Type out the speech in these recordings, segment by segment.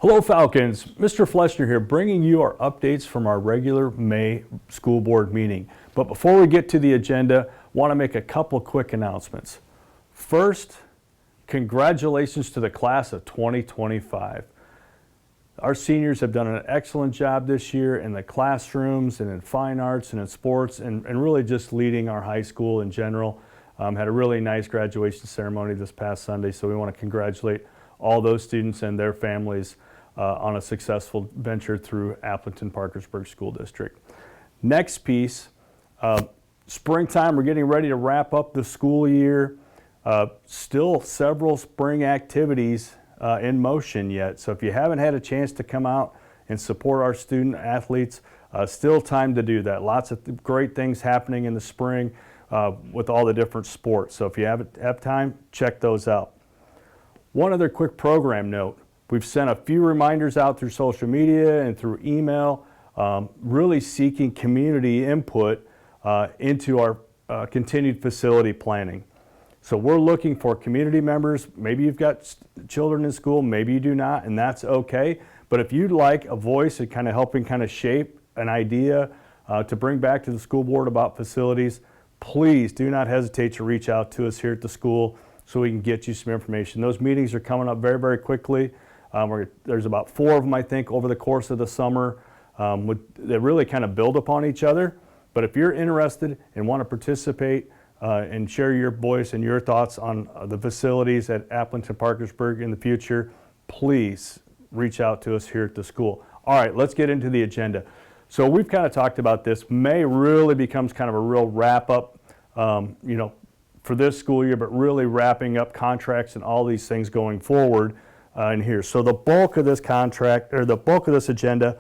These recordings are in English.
Hello Falcons, Mr. Fleschner here bringing you our updates from our regular May school board meeting. But before we get to the agenda, I want to make a couple quick announcements. First, congratulations to the class of 2025. Our seniors have done an excellent job this year in the classrooms and in fine arts and in sports and really just leading our high school in general. Had a really nice graduation ceremony this past Sunday, so we want to congratulate all those students and their families on a successful venture through Appleton-Parkersburg School District. Next piece, springtime, we're getting ready to wrap up the school year. Still several spring activities in motion yet. So if you haven't had a chance to come out and support our student athletes, still time to do that. Lots of great things happening in the spring with all the different sports. So if you have time, check those out. One other quick program note. We've sent a few reminders out through social media and through email, really seeking community input into our continued facility planning. So we're looking for community members. Maybe you've got children in school, maybe you do not, and that's okay. But if you'd like a voice and kind of helping kind of shape an idea to bring back to the school board about facilities, please do not hesitate to reach out to us here at the school so we can get you some information. Those meetings are coming up very, very quickly. There's about 4 of them, I think, over the course of the summer that really kind of build upon each other. But if you're interested and want to participate and share your voice and your thoughts on the facilities at Appleton-Parkersburg in the future, please reach out to us here at the school. All right, let's get into the agenda. So we've kind of talked about this. May really becomes kind of a real wrap-up, for this school year, but really wrapping up contracts and all these things going forward in here. So the bulk of this contract, or the bulk of this agenda,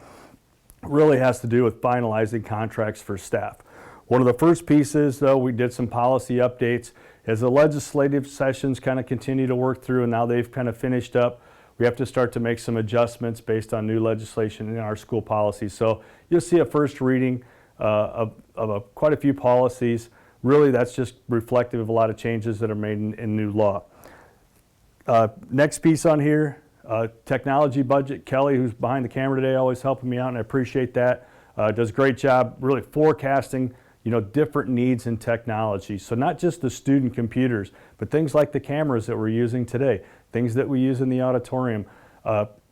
really has to do with finalizing contracts for staff. One of the first pieces, though, we did some policy updates. As the legislative sessions kind of continue to work through and now they've kind of finished up, we have to start to make some adjustments based on new legislation in our school policies. So you'll see a first reading of quite a few policies. Really, that's just reflective of a lot of changes that are made in new law. Next piece on here, technology budget. Kelly, who's behind the camera today, always helping me out, and I appreciate that. Does a great job really forecasting, different needs in technology. So not just the student computers, but things like the cameras that we're using today, things that we use in the auditorium,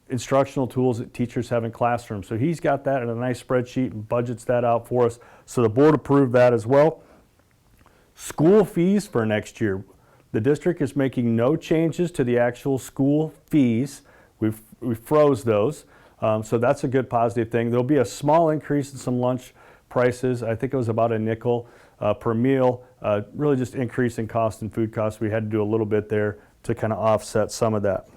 instructional tools that teachers have in classrooms. So he's got that in a nice spreadsheet and budgets that out for us. So the board approved that as well. School fees for next year. The district is making no changes to the actual school fees. We froze those. So that's a good positive thing. There'll be a small increase in some lunch prices. I think it was about a nickel per meal, really just increasing cost and food costs. We had to do a little bit there to kind of offset some of that.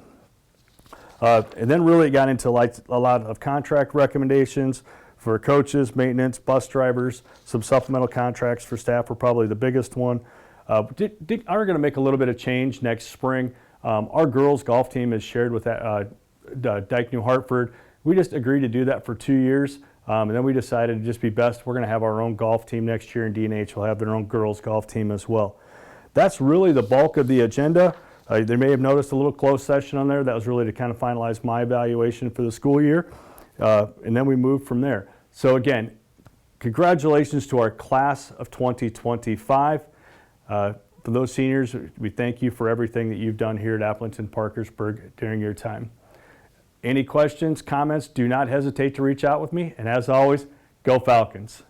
And then really got into a lot of contract recommendations for coaches, maintenance, bus drivers. Some supplemental contracts for staff were probably the biggest one. Are going to make a little bit of change next spring. Our girls golf team is shared with Dike New Hartford. We just agreed to do that for 2 years, and then we decided to just be best. We're going to have our own golf team next year, and D&H will have their own girls golf team as well. That's really the bulk of the agenda. They may have noticed a little closed session on there. That was really to kind of finalize my evaluation for the school year, and then we moved from there. So again, congratulations to our class of 2025. For those seniors, we thank you for everything that you've done here at Appleton-Parkersburg during your time. Any questions, comments, do not hesitate to reach out with me. And as always, go Falcons.